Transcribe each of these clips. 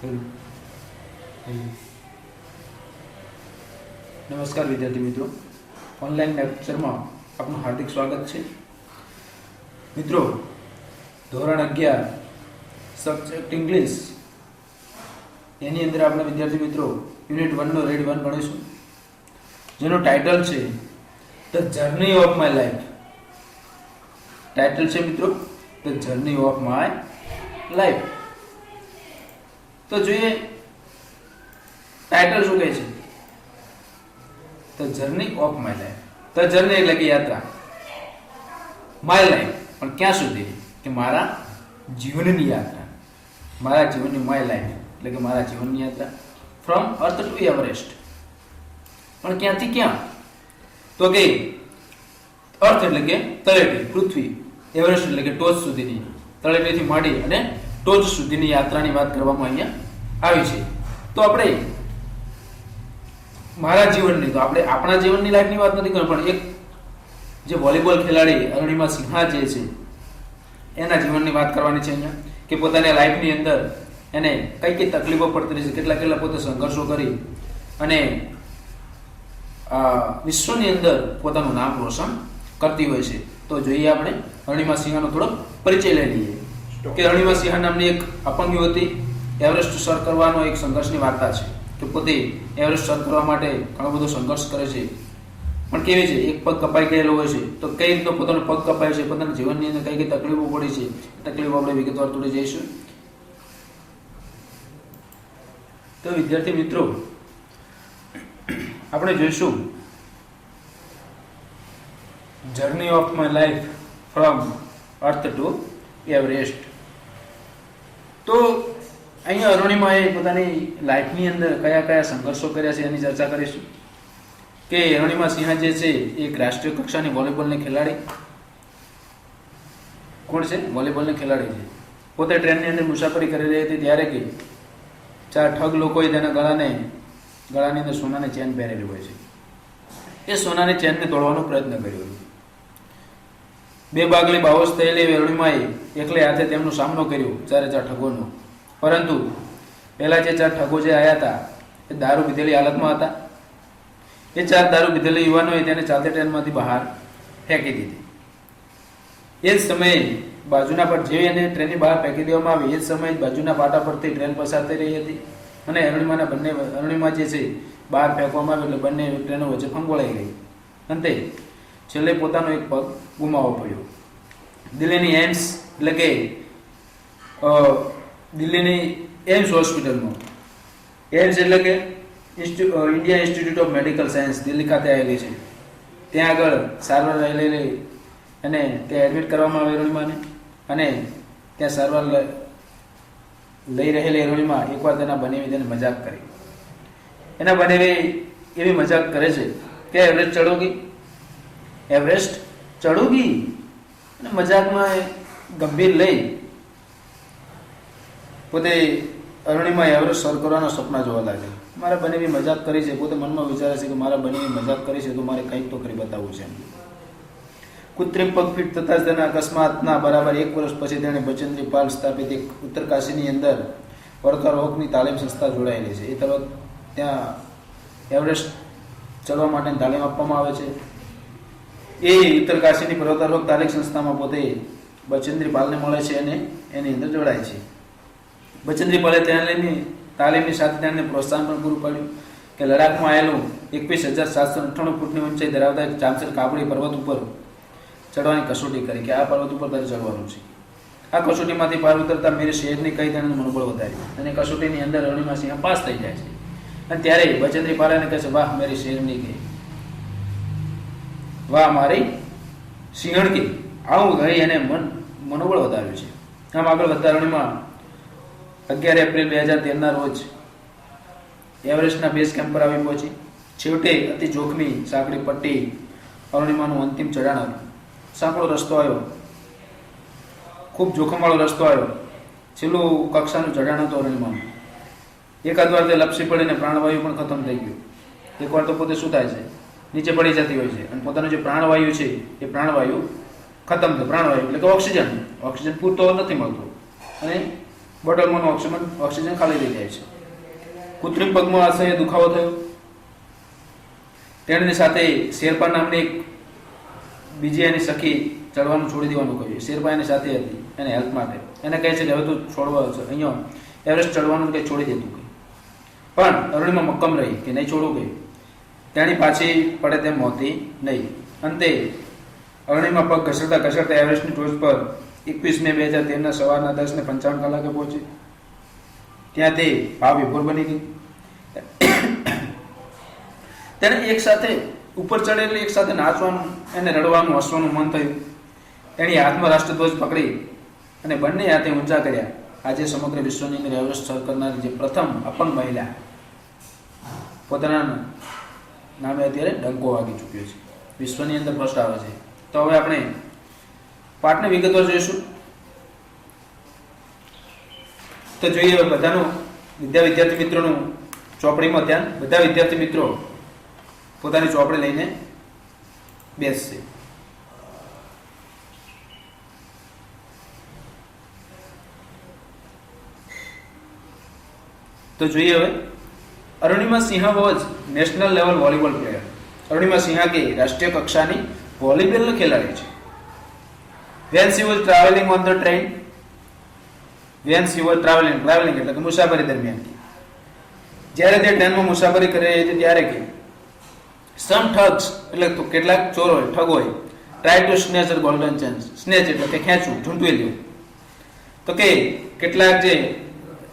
Hello hello નમસ્કાર વિદ્યાર્થી મિત્રો, ઓનલાઈન લેક્ચરમાં આપનું હાર્દિક સ્વાગત છે. મિત્રો, ધોરણ 11 સબ્જેક્ટ ઇંગ્લિશ એની અંદર આપણે વિદ્યાર્થી મિત્રો યુનિટ 1 નો રેડ 1 ભણીશું, જેનો ટાઇટલ છે the journey of my life. Title છે મિત્રો the journey of my life. તો જોઈએ ટાઇટલ શું કહે છે. The journey of my life. The journey એટલે કે યાત્રા, માય લાઈફ પણ ક્યાં સુધી, કે મારા જીવનની યાત્રા. મારા જીવનની માય લાઈફ એટલે કે મારા જીવનની યાત્રા ફ્રોમ અર્થ ટુ એવરેસ્ટ. પણ ક્યાંથી ક્યાં, તો કે અર્થ એટલે કે તળેટી, પૃથ્વી, એવરેસ્ટ એટલે કે ટોચ સુધીની, તળેટીથી માંડી અને ટોચ સુધીની યાત્રાની વાત કરવામાં અહીંયા આવી છે. તો આપણે મારા જીવનની, તો આપણે આપણા જીવનની લાઈફની વાત નથી કરવી, પણ એક જે વોલીબોલ ખેલાડી અરુણિમા સિન્હા જે છે એના જીવનની વાત કરવાની છે અહીંયા, કે પોતાની લાઈફની અંદર એને કઈ કઈ તકલીફો પડતી રહી છે, કેટલા પોતે સંઘર્ષો કરી અને વિશ્વની અંદર પોતાનું નામ રોશન કરતી હોય છે. તો જોઈએ આપણે અરુણિમા સિન્હાનો થોડો પરિચય લઈ લઈએ. કે અરુણિમા સિન્હા નામની એક અપંગ યુવતી એવરેસ્ટ સર કરવાનો એક સંઘર્ષની વાર્તા છે, કે પોતે એવરેસ્ટ સર કરવા માટે ઘણો બધો સંઘર્ષ કરે છે, પણ કેવી છે, એક પગ કપાઈ ગયેલો હોય છે, તો કઈ રીતનો પોતાનો પગ કપાય છે, પોતાના જીવનની અંદર કઈ કઈ તકલીફો પડી છે, તકલીફો આપણે વિગતવાર થોડી જઈશું. તો વિદ્યાર્થી મિત્રો, આપણે જોઈશું journey of my life from earth two Everest. તો અહીંયા અરુણિમાએ પોતાની લાઈફની અંદર કયા કયા સંઘર્ષો કર્યા છે એની ચર્ચા કરીશું. કે અરુણિમા સિન્હા જે છે એક રાષ્ટ્રીય કક્ષાની વોલીબોલની ખેલાડી, કોણ છે, વોલીબોલની ખેલાડી છે. પોતે ટ્રેનની અંદર મુસાફરી કરી રહી હતી ત્યારે કે 4 ઠગ લોકોએ તેના ગળાની અંદર સોનાની ચેન પહેરેલી હોય છે. એ સોનાની ચેનને તોડવાનો પ્રયત્ન કર્યો. 2 બાગલી બાવસ થયેલી અરુણિમાએ એકલે હાથે તેમનો સામનો કર્યો 4 ઠગોનો. પરંતુ પહેલા જે 4 ઠગો જે આવ્યા હતા એ દારૂ પીધેલી હાલતમાં હતા. એ 4 દારૂ પીધેલી યુવાનોએ તેને ચાલતી ટ્રેનમાંથી બહાર ફેંકી દીધી. એ જ સમયે બાજુના પર જેવી એને ટ્રેનની બહાર ફેંકી દેવામાં આવી, એ જ સમયે બાજુના પાટા પરથી ટ્રેન પસાર થઈ રહી હતી અને અરુણિમા જે છે બહાર ફેંકવામાં આવી, એટલે બંને ટ્રેનો વચ્ચે ફંગોળાઈ ગઈ. અંતે છેલ્લે પોતાનો એક પગ ગુમાવવો પડ્યો. દિલ્હીની એમ્સ એટલે કે દિલ્હીની એમ્સ હોસ્પિટલમાં, એમ્સ એટલે કે India institute of medical science Delhi ખાતે આવેલી છે, ત્યાં આગળ સારવાર રહેલી અને ત્યાં એડમિટ કરવામાં આવી અરુણિમાને. અને ત્યાં સારવાર લઈ રહેલી અરુણિમા એકવાર તેના બનેવી તેને મજાક કરી. એના બનેવી એવી મજાક કરે છે કે એવરેસ્ટ ચડોગી અને મજાકમાં ગંભીર લઈ પોતે અરુણિમા એવરેસ્ટ સર કરવાના સપના જોવા લાગે. મારા બનેવી મજાક કરી છે, પોતે મનમાં વિચારે છે કે મારા બનેવી મજાક કરી છે તો મારે કંઈક તો કરી બતાવવું છે. કૃત્રિમ પગ ફિટ થતા જ તેના અકસ્માતના બરાબર 1 વર્ષ પછી તેણે બચેન્દ્રી પાલ સ્થાપિત એક ઉત્તરકાશીની અંદર પર્વતારોહકની તાલીમ સંસ્થા જોડાયેલી છે. એ તરફ ત્યાં એવરેસ્ટ ચડવા માટેની તાલીમ આપવામાં આવે છે. એ ઉત્તરકાશીની પર્વતારોહક તાલીમ સંસ્થામાં પોતે બચેન્દ્રી પાલને મળે છે અને એની અંદર જોડાય છે. બચેન્દ્રી પાલે તેની તાલીમની સાથે તેણે પ્રોત્સાહન પણ પૂરું પાડ્યું કે લડાખમાં આવેલું 21,798 ફૂટની ઊંચાઈ ધરાવતા ચામસર કાબડી પર્વત ઉપર ચડવાની કસોટી કરી, કે આ પર્વત ઉપર તારે ચડવાનું છે. આ કસોટીમાંથી પાર ઉતરતા મેરે શહેરની કઈ તેનું મનોબળ વધાર્યું અને કસોટીની અંદર અરુણિમા સિન્હા પાસ થઈ જાય છે. અને ત્યારે બચેન્દ્રી પાલાને કહે છે, વાહ મેરી શેરની ગઈ, વાહ મારી સિંહણકી. આવું કહી એને મનોબળ વધાર્યું છે. આમ આગળ વધતા અરુણિમા 11 એપ્રિલ 2013 ના રોજ એવરેસ્ટના બેઝ કેમ્પ પર આવી પહોંચી. છેવટે અતિ જોખમી સાંકડી પટ્ટી અરુણિમાનું અંતિમ ચઢાણ હતું. સાંકડો રસ્તો આવ્યો, ખૂબ જોખમવાળો રસ્તો આવ્યો. છેલ્લું કક્ષાનું ચઢાણ હતું અરુણિમાનું. એકાદ વાર તે લપસી પડીને પ્રાણવાયુ પણ ખતમ થઈ ગયું. એકવાર તો પોતે શું થાય છે, નીચે પડી જતી હોય છે અને પોતાનું જે પ્રાણવાયુ છે એ પ્રાણવાયુ ખતમ થાય. પ્રાણવાયુ એટલે કે ઓક્સિજન પૂરતો નથી મળતો અને બોટલમાંનો ઓક્સિજન ખાલી થઈ જાય છે. કૃત્રિમ પગમાં અસહ્ય દુખાવો થયો. તેની સાથે શેરપા નામની એક બીજી એની સખી ચડવાનું છોડી દેવાનું કહ્યું. શેરપા એની સાથે હતી એને હેલ્પ માટે. એને કહે છે કે હવે તું છોડવા અહીંયા એવરેસ્ટ ચડવાનું કંઈ છોડી દેતું કંઈ. પણ અરુણિમા મક્કમ રહી કે નહીં છોડવું કંઈ. તેની પાછી પડે તેમ હોતી નહીં. અંતે અરુણિમા પગ ઘસરતા ઘસરતા એવરેસ્ટની ટોચ પર 21 મે 2013 સવારના 10:55 કલાકે પહોંચી. ત્યાં તે ભાવ વિભોર બની ગઈ. તેને એક સાથે ઉપર ચડે એટલે એક સાથે નાચવાનું, એને રડવાનું, હસવાનું મન થયું. એની હાથમાં રાષ્ટ્રધ્વજ પકડી અને બંને હાથે ઊંચા કર્યા. આજે સમગ્ર વિશ્વની અંદર એવરેસ્ટ સર કરનારી જે પ્રથમ અપંગ મહિલા પોતાના નામે અત્યારે ડંકો વાગી ચૂક્યો છે. વિશ્વની અંદર ફર્સ્ટ આવે છે. તો હવે આપણે પાઠને વિગતવાર જોઈશું. તો જોઈએ હવે બધાનું વિદ્યાર્થી મિત્રોનું ચોપડીમાં ધ્યાન. બધા વિદ્યાર્થી મિત્રો પોતાની ચોપડી લઈને બેસશે. તો જોઈએ હવે Arunima Sinha was national level volleyball player. Arunima Sinha કે રાષ્ટ્રીય કક્ષાની વોલીબોલનો ખેલાડી છે. when she was traveling on the train, when she was traveling એટલે કે મુસાફરી દરમિયાન, જ્યારે તે ટ્રેનમાં મુસાફરી કરી રહી હતી ત્યારે કે some thugs એટલે તો કેટલાક ચોર હોય, ઠગ હોય, try to snatch her golden chance. snatch એટલે કે ખેંચવું, ઝૂંટવી લેવું. તો કે કેટલાક જે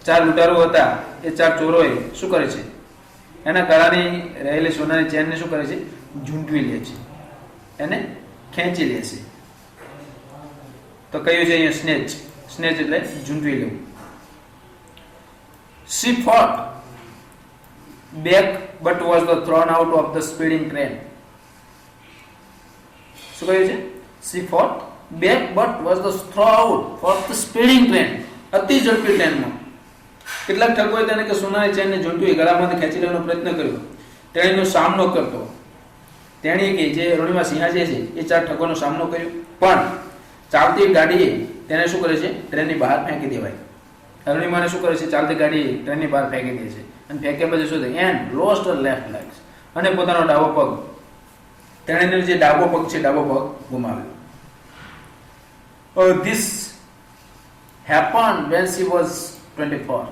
ચાર લૂંટારો હતા એ ચાર ચોરોએ શું કરે છે, એના ગળાની રહેલી સોનાની ચેનને શું કરે છે, ઝૂંટવી લે છે, એને ખેંચી લે છે. તો કયું છે અહીંયા સ્નેચ. સ્નેચ એટલે ઝૂંટવી લેવું. she fought back but was thrown out of the speeding train. શું કહ્યું છે? she fought back but was thrown out of the speeding train. અતિ ઝડપી ટ્રેનમાં કેટલાક ઠગોએ તેને કે સોનાની ચેનને ઝૂંટવી ગળામાંથી ખેંચી લેવાનો પ્રયત્ન કર્યો. તેણીનો સામનો કરતો. તેણીએ કે જે અરુણિમા સિંહા જે છે એ ચાર ઠગોનો સામનો કર્યો, પણ ચાલતી ગાડીએ તેને શું કરે છે, ટ્રેનની બહાર ફેંકી દેવાય. અરુણિમાને શું કરે છે, ચાલતી ગાડી ટ્રેનની બહાર ફેંકી દે છે. અને ફેંક્યા પછી શું થાય, and lost her left legs, અને પોતાનો ડાબો પગ, તેણે જે ડાબો પગ છે ડાબો પગ ગુમાવ્યો. This happen when she was 24.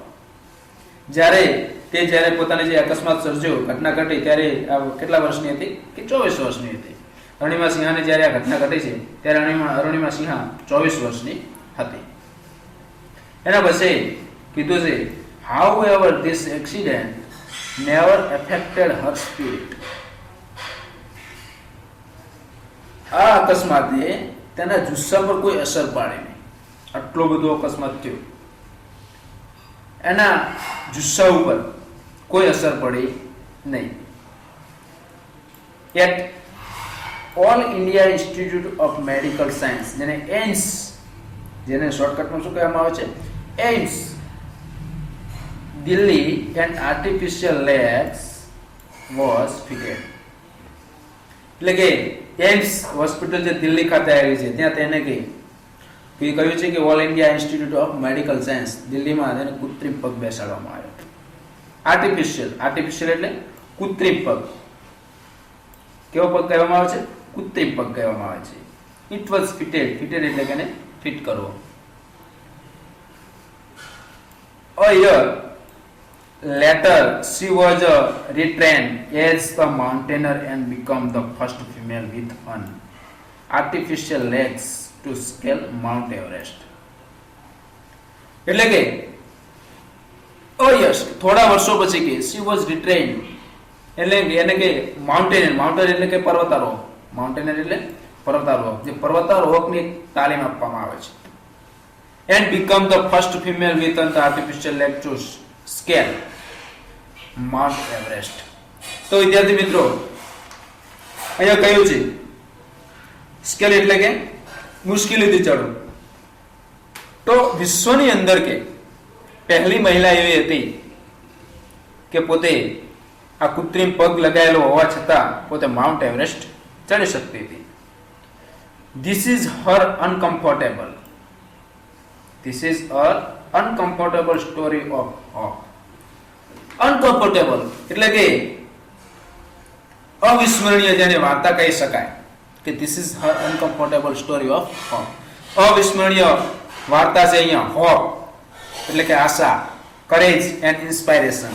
જ્યારે પોતાની જે અકસ્માત સર્જ્યો, ઘટના ઘટી ત્યારે કેટલા વર્ષની હતી કે 24 વર્ષની હતી. અરુણિમા સિંહાને જ્યારે આ ઘટના ઘટી છે ત્યારે અરુણિમા સિંહા 24 વર્ષની હતી. એના પછી કીધું છે however this accident never affected her spirit. આ અકસ્માતે તેના જુસ્સા પર કોઈ અસર પાડી નહીં. આટલો બધો અકસ્માત થયો, એના જુસ્સા ઉપર કોઈ અસર પડી નહીં. Yet all India institute of medical science, જેને એઇમ્સ, જેને શોર્ટકટમાં શું કહેવામાં આવે છે, AIIMS Delhi and artificial legs was fitted. એટલે કે એઇમ્સ હોસ્પિટલ જે દિલ્હી ખાતે આવેલી છે ત્યાં તેને કહ્યું છે કે all India institute of medical science દિલ્હીમાં તેને કૃત્રિમ પગ બેસાડવામાં આવ્યો. આર્ટિફિશિયલ એટલે કૃત્રિમ પગ. કેવો પગ કહેવામાં આવે છે? કૃત્રિમ પગ કહેવામાં આવે છે. It was fitted. ફિટેડ એટલે કે ફિટ કરવો. A year later she was retrained as a mountaineer and became the first female with an artificial legs to scale Mount Everest. એટલે કે થોડા વર્ષો પછી કે she was retrained એટલે એને કે માઉન્ટેનર એટલે કે પર્વતારોહક. માઉન્ટેનર એટલે પર્વતારોહક, જે પર્વતારોહકની તાલીમ આપવામાં આવે છે. and become the first female with an artificial leg to scale Mount Everest. તો વિદ્યાર્થી મિત્રો અહીંયા કહ્યું છે સ્કેલ એટલે કે મુશ્કેલીથી ચડવું. તો વિશ્વની અંદર કે પહેલી મહિલા એવી હતી કે પોતે આ કૃત્રિમ પગ લગાવેલો હોવા છતાં પોતે માઉન્ટ એવરેસ્ટ ચડી શકતી હતી. This is her uncomfortable. This is a uncomfortable story of hope. Uncomfortable એટલે કે અવિસ્મરણીય જેને વાર્તા કહી શકાય કે this is her uncomfortable story of hope. અવિસ્મરણીય વાર્તા છે અહીંયા hope એટલે કે આશા, courage and inspiration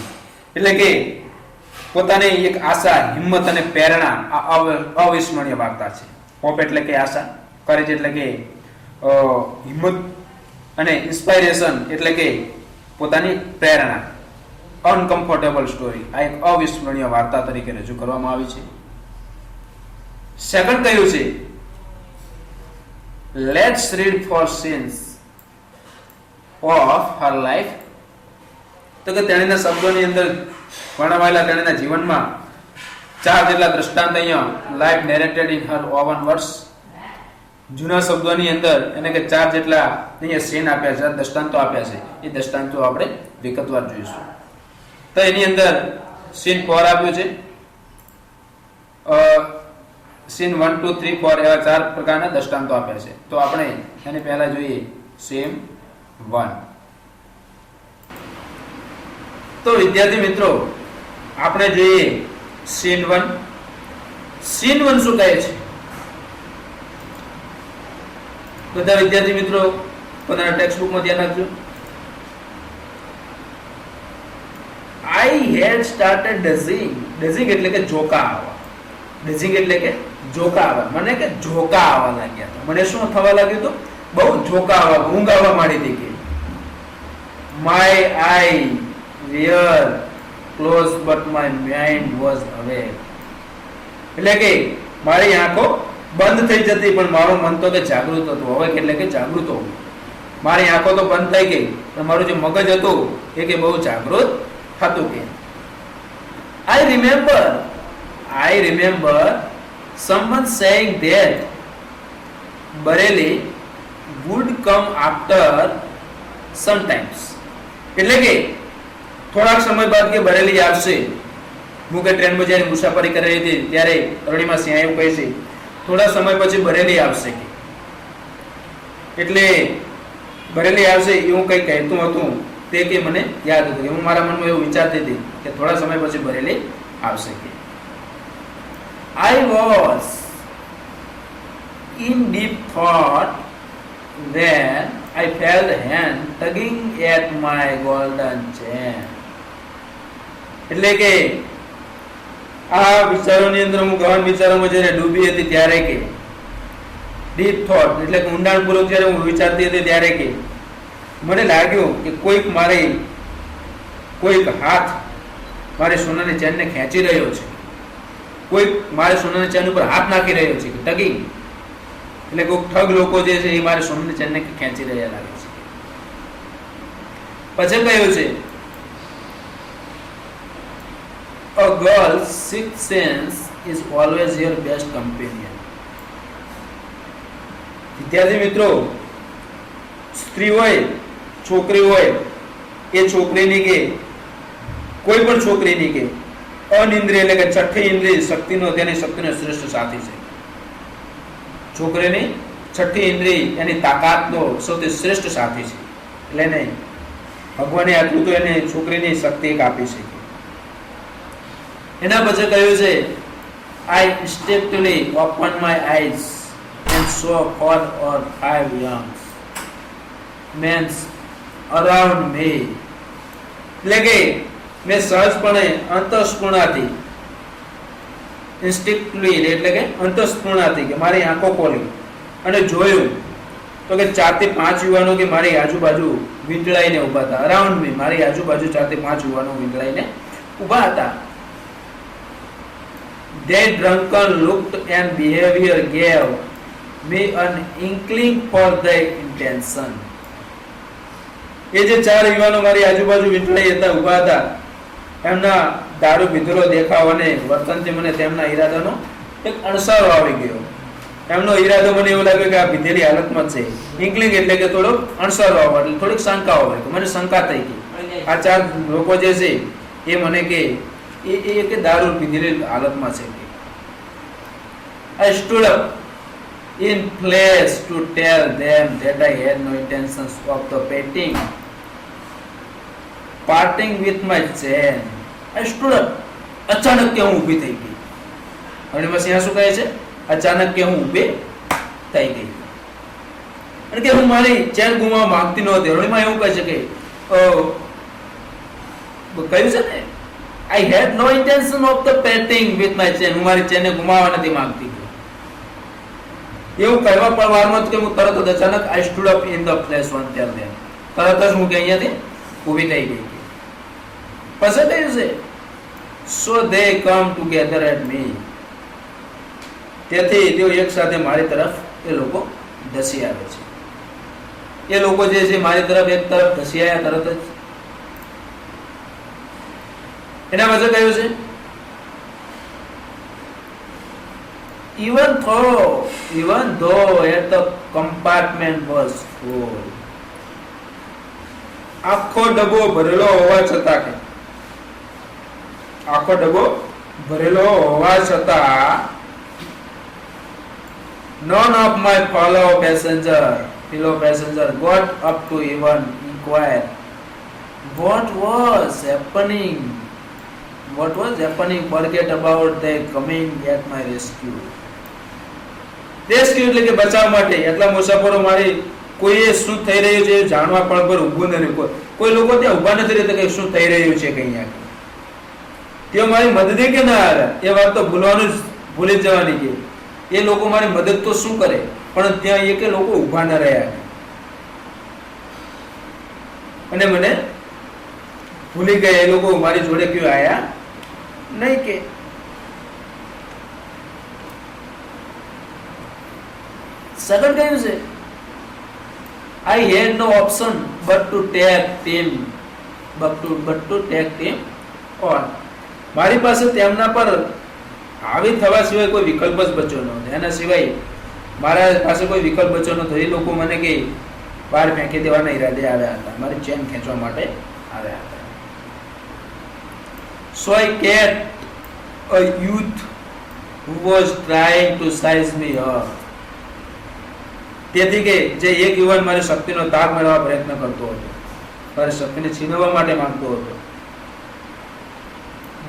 એટલે કે પોતાની એક આશા, હિંમત અને પ્રેરણા આ અવિસ્મરણીય વાર્તા છે. હોપ એટલે કે આશા, courage એટલે કે હિંમત અને ઇન્સ્પાયરેશન એટલે કે પોતાની પ્રેરણા. અનકમ્ફર્ટેબલ સ્ટોરી આ એક અવિસ્મરણીય વાર્તા તરીકે રજૂ કરવામાં આવી છે. સેકન્ડ કયું છે let's read four scenes of her life. તો કે તેણીના શબ્દોની અંદર વર્ણવાયેલા તેણીના જીવનમાં 4 જેટલા દ્રષ્ટાંત અહીંયા life નેરેટેડ in her oven words. જૂના શબ્દોની અંદર એને કે 4 જેટલા અહીંયા સીન આપ્યા છે, દ્રષ્ટાંતો આપ્યા છે. એ દ્રષ્ટાંતો આપણે વિગતવાર જોઈશું. તો એની અંદર સીન 4 આપ્યું છે. સીન 1 2 3 4 એવા 4 પ્રકારના દ્રષ્ટાંતો આપ્યા છે. તો આપણે એની પહેલા જોઈએ સીન 1. તો વિદ્યાર્થી મિત્રો આપણે જોઈએ સીન 1. સીન 1 શું કહે છે? બધા વિદ્યાર્થી મિત્રો પોતાના ટેક્સ્ટ બુકમાં ધ્યાન રાખજો. I had started dazing. Dazing એટલે કે ઝોકા આવવા. Dazing એટલે કે ઝોકા આવવા. મને કે ઝોકા આવવા લાગ્યા હતા. મને શું થવા લાગ્યું તો બહુ ઝોકા આવવા, ઊંઘ આવવા માંડી હતી કે my eye were closed but my mind was awake. એટલે કે મારી આંખો બંધ થઈ જતી પણ મારું મન તો કે જાગૃત હતું. હવે એટલે કે જાગૃત હોવું. મારી આંખો તો બંધ થઈ ગઈ પણ મારું જે મગજ હતું એ કે બહુ જાગૃત હતું કે I remember someone saying that Bareilly would come after sometimes. એટલે કે થોડાક સમય બાદ કે બરેલી આવશે. હું કે ટ્રેનમાં જ્યારે મુસાફરી કરી રહી હતી ત્યારે અરુણિમા સિંહ એવું કહે છે થોડા સમય પછી બરેલી આવશે કે એટલે બરેલી આવશે એવું કંઈ કહેતું હતું તે કે મને યાદ હતું કે હું મારા મનમાં એવું વિચારતી હતી કે થોડા સમય પછી બરેલી આવશે કે I was in deep thought when I felt a hand tugging at my golden chain. એટલે કે આ વિચારોની અંદર હું ગહન વિચારોમાં જ્યારે ડૂબી હતી ત્યારે કે ડીપ થોટ એટલે કે ઊંડાણપૂર્વક જ્યારે હું વિચારતી હતી ત્યારે કે મને લાગ્યું કે કોઈક હાથ મારી સોનાની ચેનને ખેંચી રહ્યો છે. કોઈક મારી સોનાની ચેન ઉપર હાથ નાખી રહ્યો છે. ટગિંગ એટલે કોઈક ઠગ લોકો જે છે એ મારી સોનાની ચેનને ખેંચી રહ્યા લાગે છે. પછી કહ્યું છે a girl's sixth sense is always your best companion. વિદ્યાર્થી મિત્રો સ્ત્રી હોય છોકરી હોય એ છોકરીની કે કોઈ પણ છોકરીની કે અનિંદ્રિય એટલે કે છઠ્ઠી ઇન્દ્રિય શક્તિનો તેની શક્તિનો શ્રેષ્ઠ સાથી છે. છોકરીની છઠ્ઠી ઇન્દ્રિય એની તાકાતનો સૌથી શ્રેષ્ઠ સાથી છે. એટલે નહીં ભગવાને આટલું તો એને છોકરીની શક્તિ એક આપી છે. એના પછી કહ્યું છે I instinctively opened my eyes and saw 4 or 5 young men around me. એટલે કે મેં સહજપણે અંતઃસ્ફૂર્ણાથી ઇન્સ્ટિંક્ટિવલી એટલે કે અંતઃસ્ફૂર્ણાથી કે મારી આંખો ખોલી અને જોયું તો કે 4 થી 5 યુવાનો કે મારી આજુબાજુ વીંટળાઈને ઊભા હતા. અરાઉન્ડ મી મારી આજુબાજુ 4 થી 5 યુવાનો વીંટળાઈને ઊભા હતા. Their drunken look and behavior gave me an inkling for their intention. એ જે 4 યુવાનો મારી આજુબાજુ વીંટળાઈ હતા ઊભા હતા એમના દારૂ પીધેલો દેખાવ અને વર્તનથી મને તેમના ઈરાદાનો એક અણસારો આવી ગયો. એમનો ઈરાદો મને એવું લાગ્યું કે આ પીધેલી હાલતમાં છે. ઇન્કલિંગ એટલે કે થોડો અણસારો આવવા એટલે થોડીક શંકા આવે કે મને શંકા થઈ ગઈ આ 4 લોકો જે છે એ મને કે એ કે દારૂ પીધેલી હાલતમાં છે. I stood up in place to tell them that I had no intentions of the parting with my chain. I stood up. અચાનક કે હું ઊભી થઈ ગઈ. અને બસ અહીંયા શું કહે છે? અચાનક કે હું ઊભી થઈ ગઈ. અને કે હું મારી ચેન ગુમાવવા માંગતી નહોતી. રણમાં એવું કહે છે કે કહ્યું છે ને, I had no intention of the parting with my chain. હું મારી ચેનને ગુમાવવા નથી માંગતી. એવું કહેવા પણ વારમાં કે હું તરત જ અચાનક I stood up in the place one tell them. તરત જ હું કે અહીંયાથી ઊભી થઈ ગઈ. પછી કહ્યું છે so they come together at me. તેથી તેઓ એક સાથે મારી તરફ એ લોકો ધસી આવે છે. એ લોકો જે છે મારી તરફ એક તરફ ધસી આવ્યા તરત જ. એના પછી કહ્યું છે even though the compartment was full. આખો ડબ્બો ભરેલો હોવા છતાં કે આખો ડબ્બો ભરેલો હોવા છતાં none of my fellow passenger got up to even inquire what was happening, forget about their coming at my rescue. Rescue એટલે કે બચાવ માટે એટલા મુસાફરો મારી કોઈએ શું થઈ રહ્યું છે જાણવા પણ પર ઊભું નથી. કોઈ લોકો ત્યાં ઊભા નથી રહેતા કે શું થઈ રહ્યું છે કે અહીંયા તેઓ મારી મદદે કે ના આવ્યા એ વાત તો ભૂલી જવાની કે એ લોકો મારી મદદ તો શું કરે પણ ત્યાં એ કે લોકો ઊભા ન રહ્યા અને મને ભૂલી ગયા. એ લોકો મારી જોડે ક્યાં આયા નહીં કે સગન કહ્યું છે I had no option but to take them on. મારી પાસે તેમના પર હાવી થવા સિવાય કોઈ વિકલ્પ જ બચ્યો નહોતો. એના સિવાય મારા પાસે કોઈ વિકલ્પ બચ્યો નહોતો. એ લોકો મને કે બહાર ફેંકી દેવાના ઈરાદે આવ્યા હતા, મારી ચેન ખેંચવા માટે આવ્યા હતા. So I caught a youth who was trying to size me up. તેથી કે જે એક યુવાન મારી શક્તિનો તાગ મેળવવા પ્રયત્ન કરતો હતો, મારી શક્તિને છીનવવા માટે માંગતો હતો.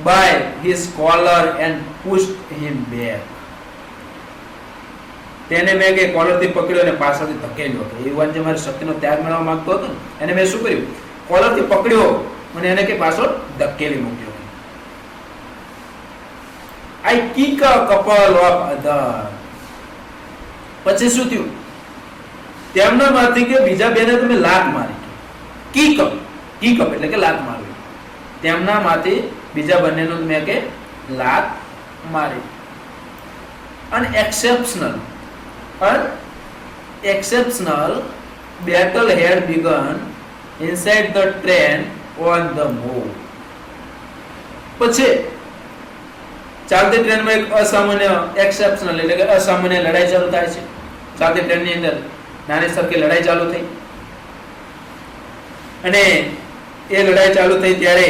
by his collar and pushed him back. તેને મેં કે કોલરથી પકડ્યો અને પાછળથી ધકેલ્યો હતો. એ યુવાન જે મારી શક્તિનો ત્યાગ મેળવવા માંગતો હતો એને મેં શું કર્યું? કોલરથી પકડ્યો અને એને કે પાછળ ધકેલી મૂક્યો. I kick a couple of other. પછી શું થયું? તેમના માંથી કે બીજા બેને તમે લાત મારી. કિક અપ એટલે કે લાત મારવી. તેમના માંથી બીજા બંનેનું મેં કે લાત મારી. Unexceptional battle had begun inside the train on the move. પછી ચાલતી ટ્રેનમાં એક અસામાન્ય એક્સેપ્શનલ એટલે કે અસામાન્ય લડાઈ ચાલુ થાય છે. ચાલતી ટ્રેનની અંદર નાની સરખી લડાઈ ચાલુ થઈ અને એ લડાઈ ચાલુ થઈ ત્યારે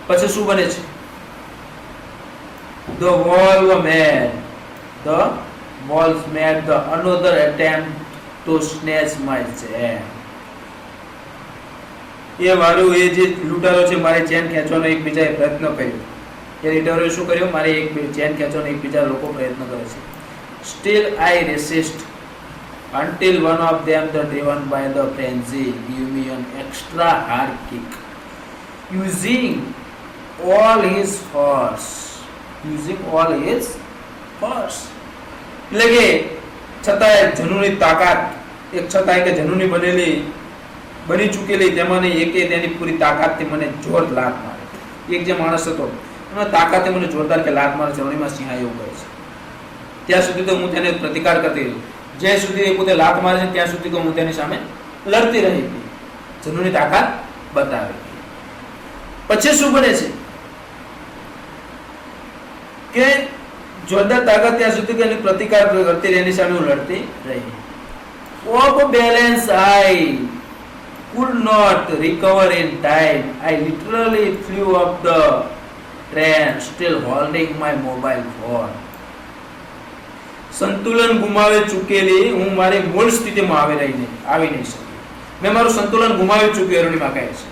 પછી શું બને છે? The walls made the another attempt to snatch my chain. એ મારું એ જે લૂંટારો છે મારી ચેન ખેંચવાનો એકબીજાએ પ્રયત્ન કર્યો. એ લૂંટારોએ શું કર્યું? મારી એક ચેન ખેંચવાનો એકબીજા લોકો પ્રયત્ન કરે છે. Still I resist until one of them, driven by the frenzy, gave me an extra hard kick, using all his force. એટલે કે છતાંય જનૂની તાકાત, એક છતાંય કે જનૂની બની ચૂકેલી તેમાંની એકે તેની પૂરી તાકાતથી મને જોર લાત મારે. એક જે માણસ હતો એનો તાકાતે મને જોરદાર કે લાત મારે. જનૂનીમાં સિંહા એવું કહે છે. ત્યાં સુધી તો હું તેને પ્રતિકાર કરતી રહી. જ્યાં સુધી એ પોતે લાત મારે છે ત્યાં સુધી તો હું તેની સામે લડતી રહી હતી, જનૂની તાકાત બતાવી. પછી શું બને છે કે જોરદાર તાકાત ત્યાં સુધી કે એની પ્રતિકાર કરતી એની સામે હું લડતી રહી. Of balance I could not recover in time. I literally flew up the train, still holding my mobile phone. સંતુલન ગુમાવી ચૂકેલી હું મારી મૂળ સ્થિતિમાં આવી નહીં શકી. મેં મારું સંતુલન ગુમાવી ચૂક્યું, અરુણિમા કહે છે.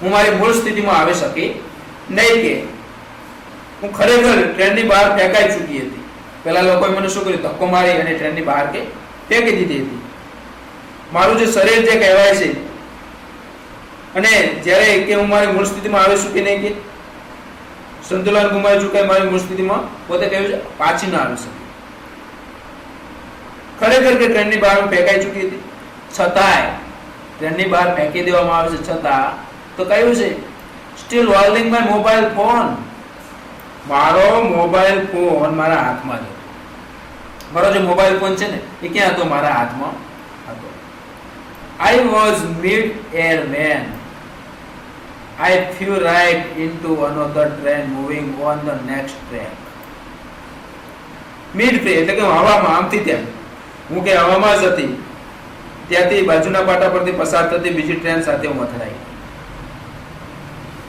હું મારી મૂળ સ્થિતિમાં આવી શકી નહીં, કે હું ખરેખર ટ્રેનની બહાર ફેંકાઈ ચૂકી હતી. પેલા લોકોએ મને શું કર્યું, ધક્કો મારી અને ટ્રેનની બહાર કે ફેંકી દીધી હતી. મારું જે શરીર જે કહેવાય છે, અને જ્યારે કે હું મારી મૂળ સ્થિતિમાં આવી શકી નહીં, કે સંતુલન ગુમાવી ચૂકે મારી મૂળ સ્થિતિમાં પોતે કહ્યું છે પાછી ના આવી શકે. ખરેખર કે ટ્રેનની બહાર ફેંકાઈ ચૂકી હતી, છતાંય ટ્રેનની બહાર ફેંકી દેવામાં આવે છે, છતાં તો કહ્યું છે steel holding my mobile phone. મારો મોબાઈલ ફોન મારા હાથમાં હતો. મારો જે મોબાઈલ ફોન છે ને એ ક્યાં હતો? મારા હાથમાં હતો. I was mid-air man. I flew right into another train moving on the next track. Mid-air એટલે કે હવામાં આમથી તેમ. હું કે હવામાં જ હતી, ત્યાંથી બાજુના પાટા પરથી પસાર થતી બીજી ટ્રેન સાથે હું અથડાઈ.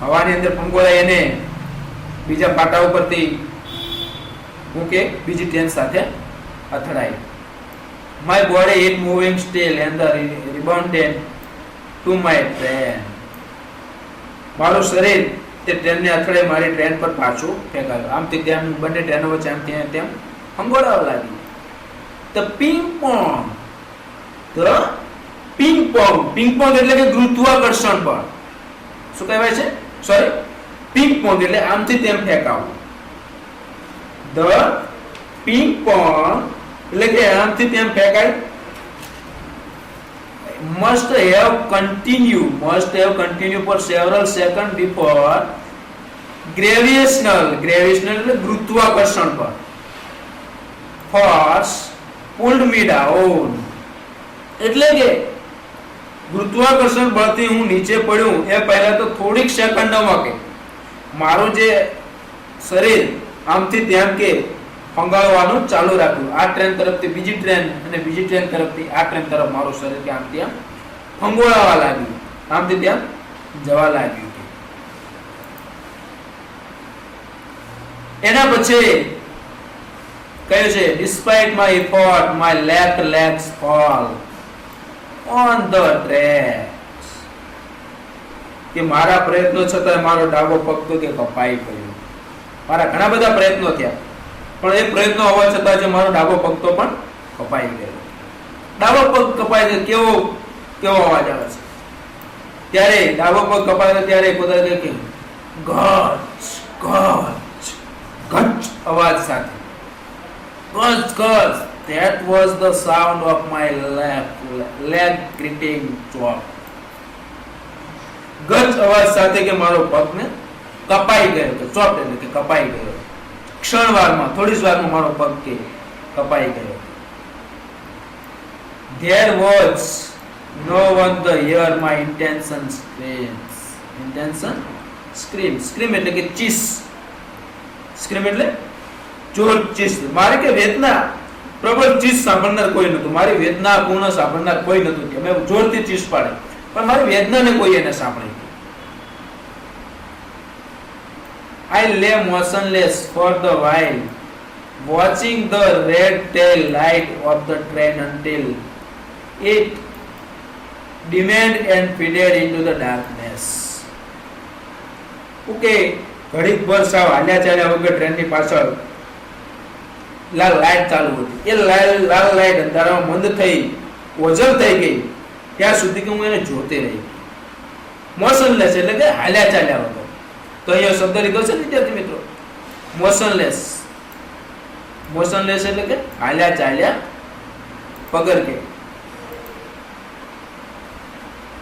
હવાની અંદર ફંગોળાઈ એને બીજા પાટા ઉપરથી હું કે બીજી ટ્રેન સાથે અથડાઈ. My body is moving still and the rebounded to my train. મારું શરીર તે ટ્રેનને અથડાઈ મારી ટ્રેન પર પાછું ફેંકાયું. આમથી તેમ બંને ટ્રેનો વચ્ચે આમ ત્યાં તેમ ફંગોળાવા લાગી. The ping pong. The ping pong. Ping pong એટલે કે ગુરુત્વાકર્ષણ બળ. શું કહેવાય છે? સોરી, પિંગ પોંગ એટલે આમથી તેમ ફેંકાવું. The ping pong એટલે કે આમથી તેમ ફેંકાય. must have continued for several seconds before gravitational એટલે ગુરુત્વાકર્ષણ બળ force pulled me down. એટલે કે ગુરુત્વાકર્ષણ બળથી હું નીચે પડ્યું એ પહેલા તો થોડીક સેકન્ડોમાં કે મારું જે શરીર આમથી તેમ કે ફંગાળવાનું ચાલુ રાખ્યું. આ ટ્રેન તરફથી બીજી ટ્રેન અને બીજી ટ્રેન તરફથી આ ટ્રેન તરફ મારું શરીર કે આમથી આમ ફંગોળાવા લાગ્યું, આમથી ત્યાં જવા લાગ્યું. એના પછી કહ્યું છે despite my effort my left legs fall on the tracks. કે મારા પ્રયત્નો છતાં મારો ડાબો પગ તો કે કપાઈ ગયો. મારા ઘણા બધા પ્રયત્નો થયા, પણ એ પ્રયત્નો હોવા છતાં જે મારો ડાબો પગ તો પણ કપાઈ ગયો. ડાબો પગ કપાય છે, કેવો અવાજ આવે છે ત્યારે? ડાબો પગ કપાય ત્યારે પોતાને કે ગચ ગચ ગચ અવાજ સાથે ગચ ગચ. That was the sound of my leg gripping chalk. ગચ અવાજ સાથે કે મારો પગ ને કપાઈ ગયો, કે ચોપ એટલે કે કપાઈ ગયો. ક્ષણવારમાં, થોડી જ વારમાં મારો પગ કે કપાઈ ગયો. There was no one to hear my scream એટલે કે ચીસ. સ્ક્રીમ એટલે જોર ચીસ. મારે કે વેદના પ્રબળ ચીસ સાંભળનાર કોઈ નતું. મારી વેદના પૂર્ણ સાંભળનાર કોઈ નતું. કે મેં જોરથી ચીસ પાડે પણ મારી વેદનાને કોઈ એને સાંભળી. I lay motionless for the while, watching the red tail light of the train until it dimmed and faded into the darkness. Okay, ઘડીક ભર સાવ હાલ્યા ચાલ્યા વગર ટ્રેનની પાછળ લાલ લાઈટ ચાલુ હતી. એ લાલ લાઈટ અંધારામાં મંદ થઈ ઓઝલ થઈ ગઈ ત્યાં સુધી કે હું એને જોતી રહી. મોશનલેસ એટલે કે હાલ્યા ચાલ્યા વગર. તો અહીંયા શબ્દ લીધો છે વિદ્યાર્થી મિત્રો, મોશનલેસ. મોશનલેસ એટલે કે હાલ્યા ચાલ્યા વગર કે.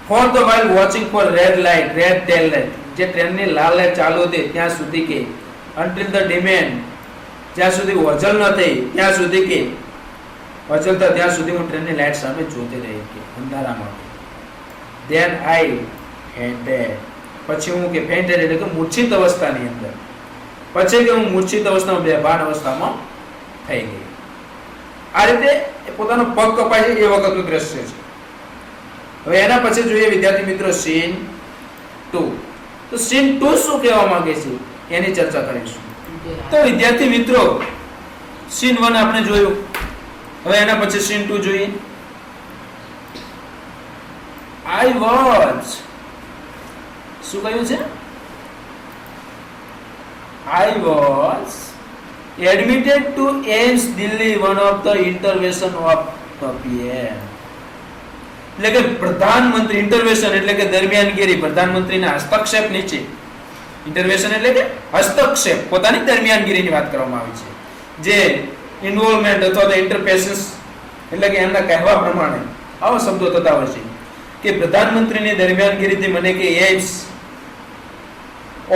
For the while watching for red light, red tail light, જે ટ્રેનની લાલ લાઈટ ચાલુ હતી ત્યાં સુધી કે until the demand, જ્યાં સુધી ઓઝલ ન થઈ ત્યાં સુધી કે ઓઝલતા ત્યાં સુધી હું ટ્રેનની લાઈટ સામે જોતી રહી કે અંધારામાં. then I fainted, પછી હું કે fainted એટલે કે મૂર્છિત અવસ્થાની અંદર, પછી કે હું મૂર્છિત અવસ્થામાં બેભાન અવસ્થામાં થઈ ગઈ. આ રીતે પોતાનો પગ કપાય છે એ વખતનું દ્રશ્ય છે. હવે એના પછી જોઈએ વિદ્યાર્થી મિત્રો સીન 2. તો સીન 2 શું કહેવા માંગે છે એની ચર્ચા કરીશું. તો વિદ્યાર્થી મિત્રો સીન 1 આપણે જોયું હવે એના પછી સીન 2 જોઈએ. I was, શું કહ્યું છે? I was admitted to AIMS Delhi, one of the intervention of the PM. એટલે કે પ્રધાનમંત્રી, ઇન્ટરવેશન એટલે કે દરમિયાનગીરી, પ્રધાનમંત્રીના હસ્તક્ષેપ નીચે. ઇન્ટરવેશન એટલે કે હસ્તક્ષેપ, પોતાની દરમિયાનગીરીની વાત કરવામાં આવી છે. જે ઇન્વોલ્વમેન્ટ અથવા તો ઇન્ટરફેસન્સ એટલે કે એમના કહેવા પ્રમાણે આવા શબ્દો થતા હોય છે કે પ્રધાનમંત્રીની દરમિયાનગીરીથી મને કે AIIMS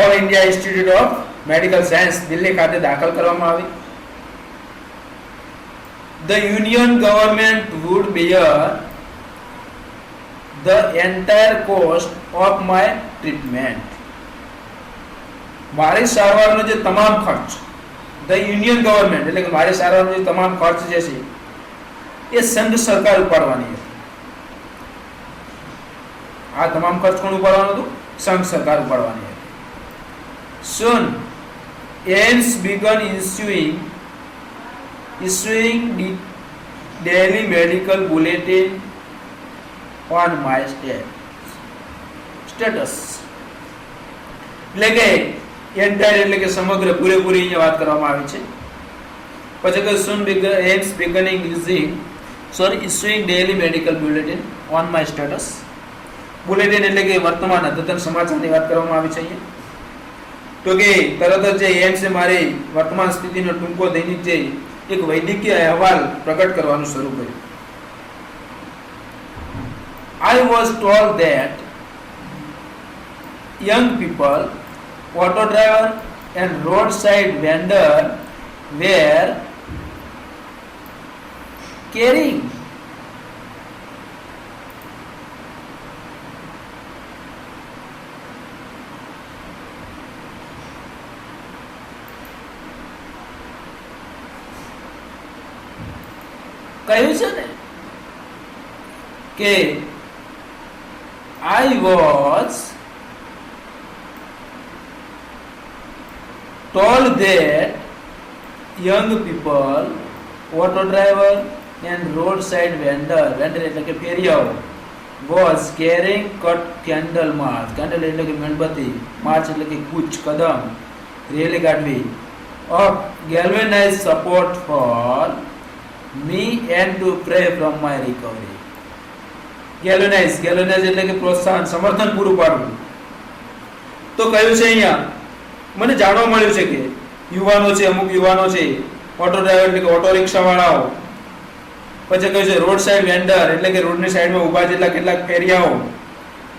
all India institute of medical science Delhi ખાતે દાખલ કરવામાં આવી. The union government would bear the entire cost of my treatment. મારી સારવારનો જે તમામ ખર્ચ, ધ યુનિયન ગવર્મેન્ટ એટલે કે મારી સારવારનો જે તમામ ખર્ચ જે છે એ સંઘ સરકાર ઉપાડવાની હતી. આ તમામ ખર્ચ કોણ ઉપાડવાનું હતું? સંઘ સરકાર ઉપાડવાની હતી. Soon AIMS began issuing daily medical bulletin on my status. એટલે કે એન્ટાયર એટલે કે સમગ્ર પૂરેપૂરી અહીંયા વાત કરવામાં આવી છે. પછી કે soon AIMS beginning issuing daily medical bulletin on my status. Bulletin એટલે કે વર્તમાન અદ્યતન સમાચારની વાત કરવામાં આવી છે અહીંયા. તો કે તરત જ જે એમ્સ મારી વર્તમાન સ્થિતિનો ટૂંકો દૈનિક જે એક વૈદ્યકીય અહેવાલ પ્રકટ કરવાનું શરૂ કર્યું. I was told that young people, auto driver and roadside vendor were carrying કહ્યું છે ને કે I was told that young people, auto driver and roadside vendor એટલે કે ફેરિયાઓ was carrying cut candle march. candle એટલે કે મીણબત્તી, march એટલે કે કૂચ કદમ, રેલી કાઢવી, of galvanized support for me and to pray from my recovery. galvanize એટલે કે પ્રોત્સાહન, સમર્થન પૂરું પાડવું. તો કહ્યું છે અહીંયા મને જાણવા મળ્યું છે કે યુવાનો છે, અમુક યુવાનો છે, ઓટો ડ્રાઈવર એટલે કે ઓટો રિક્ષા વાળાઓ, પછી કહ્યું છે રોડ સાઈડ વેન્ડર એટલે કે રોડની સાઈડમાં ઊભા જેટલા કેટલાક ફેરિયાઓ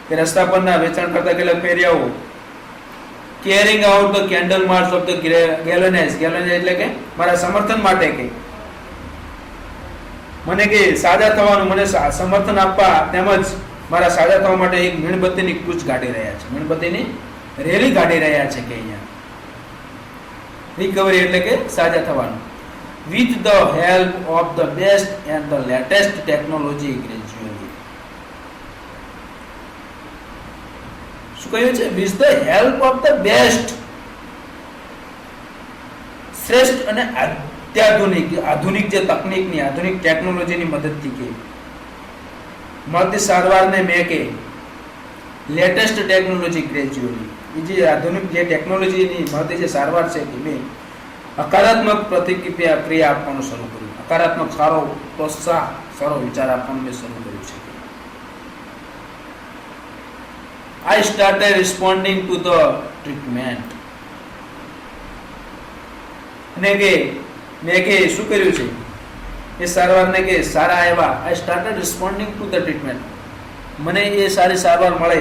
કે રસ્તા પરના વેચાણ કરતા કેટલાક ફેરિયાઓ, carrying out the candle March of the galvanize એટલે કે મારા સમર્થન માટે કે મને કે સાજા થવાનું, મને સમર્થન આપવા તેમજ મારા સાજા થવા માટે એક મીણબત્તીની કૂચ કાઢી રહ્યા છે, મીણબત્તીની રેલી કાઢી રહ્યા છે કે અહીંયા રિકવરી એટલે કે સાજા થવાનું. with the help of the best and the latest technology gradually. શું કહ્યું છે? with the help of the best, શ્રેષ્ઠ અને આધુનિક જે તકનીકની, આધુનિક ટેકનોલોજીની મદદથી કે મળતી સારવારને મેં કે લેટેસ્ટ ટેકનોલોજી ગ્રેજ્યુઅલી, જે આધુનિક જે ટેકનોલોજીની મળતી જે સારવાર છે કે મેં હકારાત્મક પ્રતિક્રિયા આપવાનું શરૂ કર્યું, હકારાત્મક સારો પ્રોત્સાહ, સારો વિચાર આપવાનું મેં શરૂ કર્યું છે. I started responding to the treatment. અને કે મેં કે શું કર્યું છે એ સારવારને કે સારા આવ્યા. I started responding to the treatment. મને એ સારી સારવાર મળે,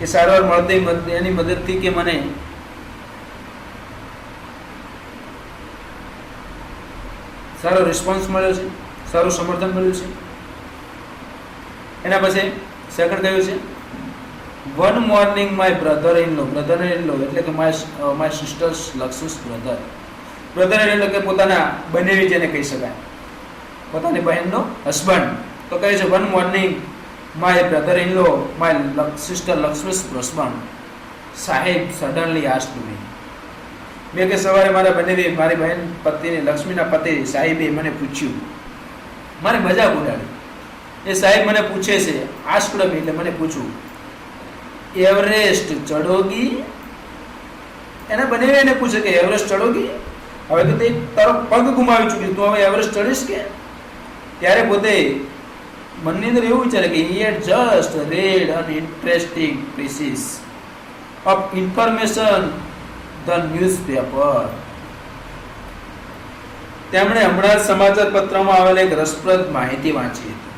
એ સારવાર મળતી એની મદદથી કે મને સારો રિસ્પોન્સ મળ્યો છે, સારું સમર્થન મળ્યું છે. એના પછી સેકન્ડ કયું છે? One morning my brother in law એટલે કે માય સિસ્ટર્સ લક્ષ્મીસ બ્રધર એટલે કે પોતાના બનેવી જેને કહી શકાય, પોતાની બહેનનો હસબન્ડ. તો કહે છે one morning my brother in law my sister Laxmi's husband સાહેબ સડનલી આસ્ક્ડ મી. મેં કે સવારે મારા બનેવી મારી બહેન પતિની લક્ષ્મીના પતિ સાહેબે મને પૂછ્યું, મારી મજાક ઉડાડી. એ સાહેબ મને પૂછે છે, આસ્ક્ડ મી એટલે મને પૂછ્યું, એવરેસ્ટ ચઢોગી? એના બનેવી એને પૂછે કે એવરેસ્ટ ચઢોગી? હવે તો તે તારો પગ ગુમાવી ચૂક્યું, તું હવે એવરેસ્ટ ચડીશ કે? ત્યારે પોતે મનની અંદર એવું વિચારે કે he had just read an interesting pieces of information the newspaper. તેમણે હમણાં જ સમાચાર પત્રમાં આવેલ એક રસપ્રદ માહિતી વાંચી હતી.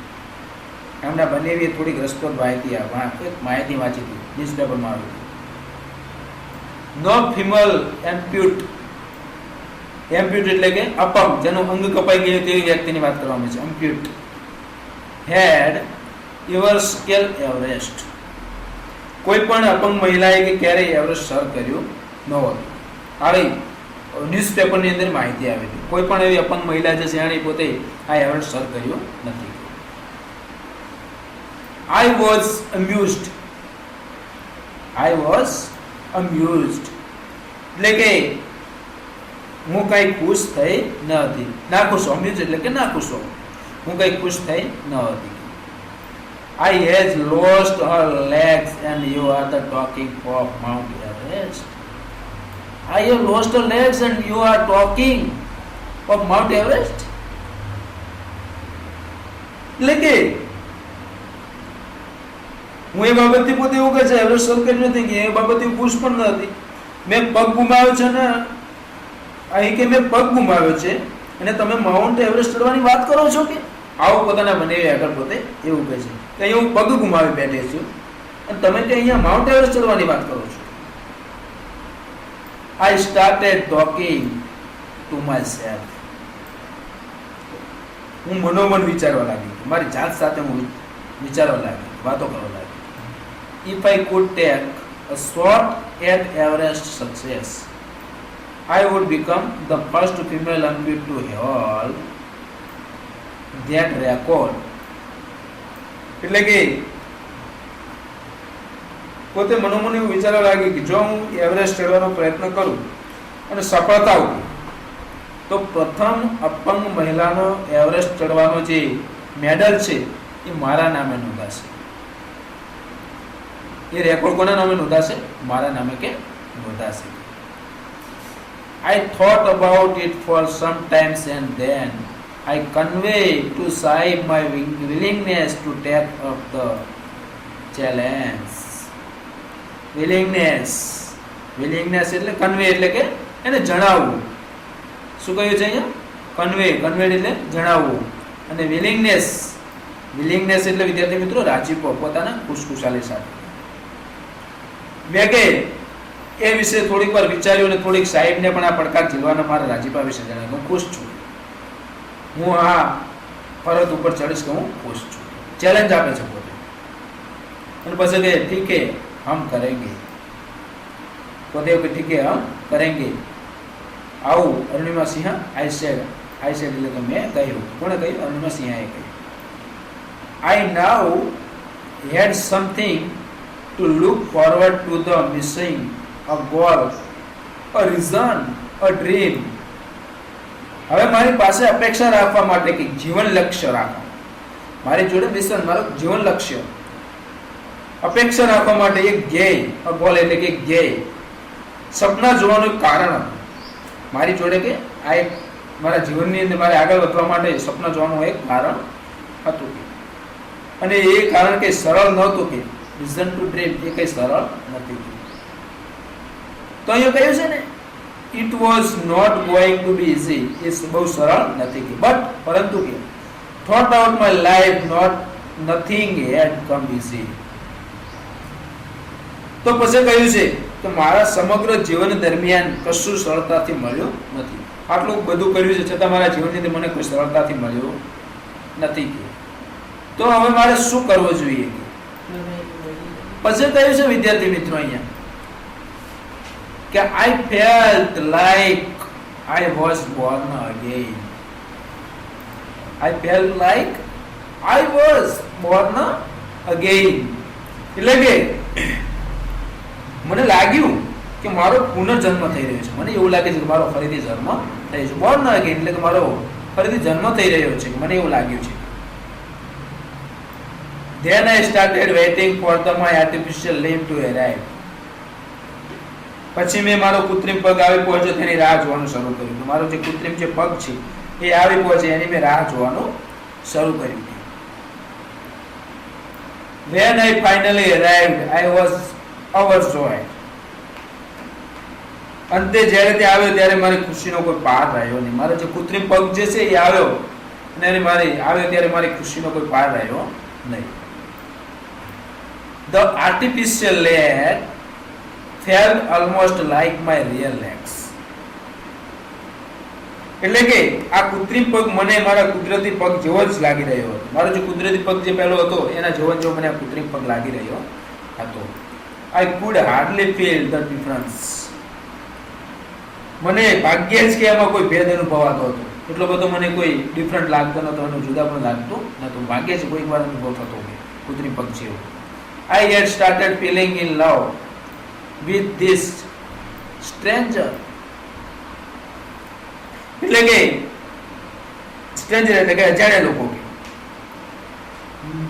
એમના બનેવી થોડીક રસપ્રદ માહિતી વાંચી હતી, ન્યૂઝપેપરમાં આવી હતી. નો ફિમેલ એમ્પ્યુટ એટલે કે અપંગ, જેનું અંગ કપાઈ ગયું તેવી વ્યક્તિની વાત કરવામાં છે. એમ્પ્યુટ હેડ એવર સ્કેલ એવરેસ્ટ. કોઈ પણ અપંગ મહિલાએ કે ક્યારેય એવરેસ્ટ સર કર્યું ન હતું. આવી ન્યૂઝપેપરની અંદર માહિતી આવી હતી. કોઈ પણ એવી અપંગ મહિલા છે જેણે પોતે આ એવરેસ્ટ સર કર્યું નથી. I was amused એટલે કે હું કઈ ખુશ થઈ ન હતી. ના ખુશ, અમ્યુઝ એટલે કે ના ખુશ હોઉં. હું કઈ ખુશ થઈ ન હતી. I has lost her legs and you are the talking of Mount Everest. I have lost her legs and you are talking of Mount Everest. એટલે કે હું એ બાબતથી પોતે એવું કહે છે એવરેસ્ટ સર કરી નથી કે એ બાબતથી ખુશ પણ ન હતી. મેં પગ ગુમાવ્યો છે ને, અહીં કે મેં પગ ગુમાવ્યો છે અને તમે માઉન્ટ એવરેસ્ટ ચડવાની વાત કરો છો કે? આવું પોતાના બનેવી આગળ પોતે એવું કહે છે કે અહીં હું પગ ગુમાવી બેઠે છું અને તમે કે અહીંયા માઉન્ટ એવરેસ્ટ ચડવાની વાત કરો છો. I started talking to myself. હું મનોમન વિચારવા લાગી, મારી જાત સાથે હું વિચારવા લાગી, વાતો કરવા લાગી. If I could take a shot at Everest success, I would become the first female amputee to hold that record. એટલે કે પોતે મનોમન એવું વિચારવા લાગી કે જો હું એવરેસ્ટ ચડવાનો પ્રયત્ન કરું અને સફળતા આવું તો પ્રથમ અપંગ મહિલાનો એવરેસ્ટ ચડવાનો જે મેડલ છે એ મારા નામે નોંધાશે. એ રેકોર્ડ કોના નામે નોંધાશે? મારા નામે કે નોંધાશે. I thought about it for some time and then I conveyed to Sahib my willingness to take up the challenge. willingness એટલે કન્વે એટલે કે એને જણાવવું. શું કહ્યું છે અહીંયા? કન્વે એટલે જણાવવું. અને વિલિંગનેસ એટલે વિદ્યાર્થી મિત્રો રાજીપો, પોતાના ખુશખુશાલી સાથે. મેં કે એ વિશે થોડીક વાર વિચાર્યું અને થોડીક સાહેબને પણ આ પડકાર ઝીલવાના મારા રાજીપા વિશે જણાવ્યું. હું ખુશ છું, હું આ પર્વત ઉપર ચડીશ કે હું ખુશ છું. ચેલેન્જ આપે છે પોતે. અને પછી કે ઠીક હે हम करेंगे. પોતે ઠીક હે हम करेंगे. આવું અરુણિમા સિંહ I said એટલે કે મેં કહ્યું. કોણે કહ્યું? અરુણિમા સિંહે કહ્યું. I now had something to look forward to, the missing, a goal, a reason, a dream. હવે મારી પાસે અપેક્ષા રાખવા માટે કે જીવન લક્ષ્ય રાખો. મારી જોડે મિશન, મારું જીવન લક્ષ્ય, અપેક્ષા રાખવા માટે એક ધ્યેય, a goal એટલે કે ધ્યેય, સપના જોવાનું એક કારણ હતું મારી જોડે. કે આ એક મારા જીવનની અંદર મારે આગળ વધવા માટે સપના જોવાનું એક કારણ હતું. અને એ કારણ કે સરળ નહોતું. કે વિઝન ટુ ડ્રીમ એ કઈ સરળ નથી. તો અહીંયા કહ્યું છે ને it was not going to B easy. એ બહુ સરળ નથી. બટ પરંતુ કે thought out my life nothing head come easy. તો પછી કહ્યું છે કે મારા સમગ્ર જીવન દરમિયાન કશું સરળતાથી મળ્યું નથી. આટલું બધું કર્યું છે છતાં મારા જીવનની અંદર મને કોઈ સરળતાથી મળ્યું નથી. તો હવે મારે શું કરવું જોઈએ? પછી કહ્યું છે વિદ્યાર્થી મિત્રો અહીંયા કે આઈ felt like I was Born again. I felt like I was Born again એટલે કે મને લાગ્યું કે મારો પુનર્જન્મ થઈ રહ્યો છે. મને એવું લાગે છે કે મારો ફરીથી જન્મ થઈ છે. બોર્ન અગેન એટલે કે મારો ફરીથી જન્મ થઈ રહ્યો છે. મને એવું લાગ્યું છે. Then I started waiting for my artificial limb to arrive. પછી મેં મારો કૃત્રિમ પગ આવી પહોંચ્યો તેની રાહ જોવાનું શરૂ કર્યું. તો મારો જે કૃત્રિમ જે પગ છે એ આવી પહોંચે એની મેં રાહ જોવાનું શરૂ કર્યું. When I finally arrived, I was overjoyed. અંતે જ્યારે તે આવ્યો ત્યારે મારી ખુશીનો કોઈ પાર રહ્યો નહીં. મારો જે કૃત્રિમ પગ જે છે એ આવ્યો અને આવ્યો ત્યારે મારી ખુશીનો કોઈ પાર રહ્યો નહીં. The artificial leg felt almost like my real legs. એટલે કે આ કૃત્રિમ પગ મને મારા કુદરતી પગ જેવો જ લાગી રહ્યો હતો. મારો જે કુદરતી પગ જે પહેલો હતો એના જેવો મને આ કૃત્રિમ પગ લાગી રહ્યો હતો. I could hardly feel the difference. મને ભાગ્યે જ કે એમાં કોઈ ભેદ અનુભવાતો હતો. એટલો બધો મને કોઈ ડિફરન્ટ લાગતો નતો અને જુદા પણ લાગતું નતું. ભાગ્યે જ કોઈક વાર અનુભવ થતો કે કૃત્રિમ પગ જેવો. I had started feeling in love with this stranger. એટલે કે સ્ટ્રેન્જર એટલે કે અજાણ્યા લોકો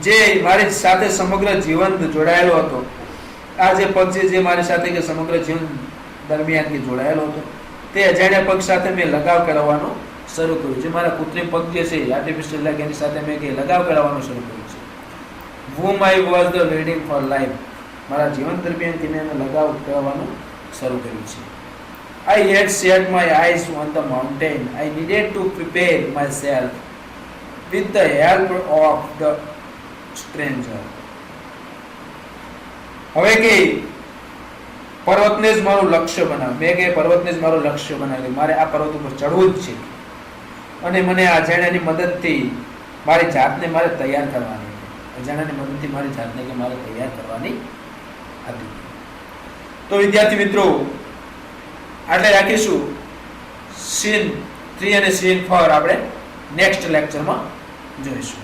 જે મારી સાથે સમગ્ર જીવન જોડાયેલો હતો. આ જે પગ છે જે મારી સાથે કે સમગ્ર જીવન દરમિયાન કે જોડાયેલો હતો તે અજાણ્યા પગ સાથે મેં લગાવ કરાવવાનો શરૂ કર્યું. જે મારા કૃત્રિમ પગ જે છે આર્ટિફિશિયલ લેગ એની સાથે મેં કે લગાવ કરાવવાનો શરૂ કર્યો છે. whom I was the leading for life. મારા જીવન દરમિયાન તેને મેં લગાવ કરાવવાનું શરૂ કર્યું છે. I had set my eyes on the mountain. I needed to prepare myself with the help of the stranger. હવે કે પર્વતને જ મારું લક્ષ્ય બનાવ્યું. મેં કે પર્વતને જ મારું લક્ષ્ય બનાવ્યું. મારે આ પર્વત ઉપર ચડવું જ છે અને મને આ અજાણ્યાની મદદથી મારી જાતને મારે તૈયાર કરવાની હતી. અજાણ્યાની મદદથી મારી જાતને કે મારે તૈયાર કરવાની હતી. તો વિદ્યાર્થી મિત્રો આટલે રાખીશું. સીન 3 અને સીન 4 આપણે નેક્સ્ટ લેક્ચરમાં જોઈશું.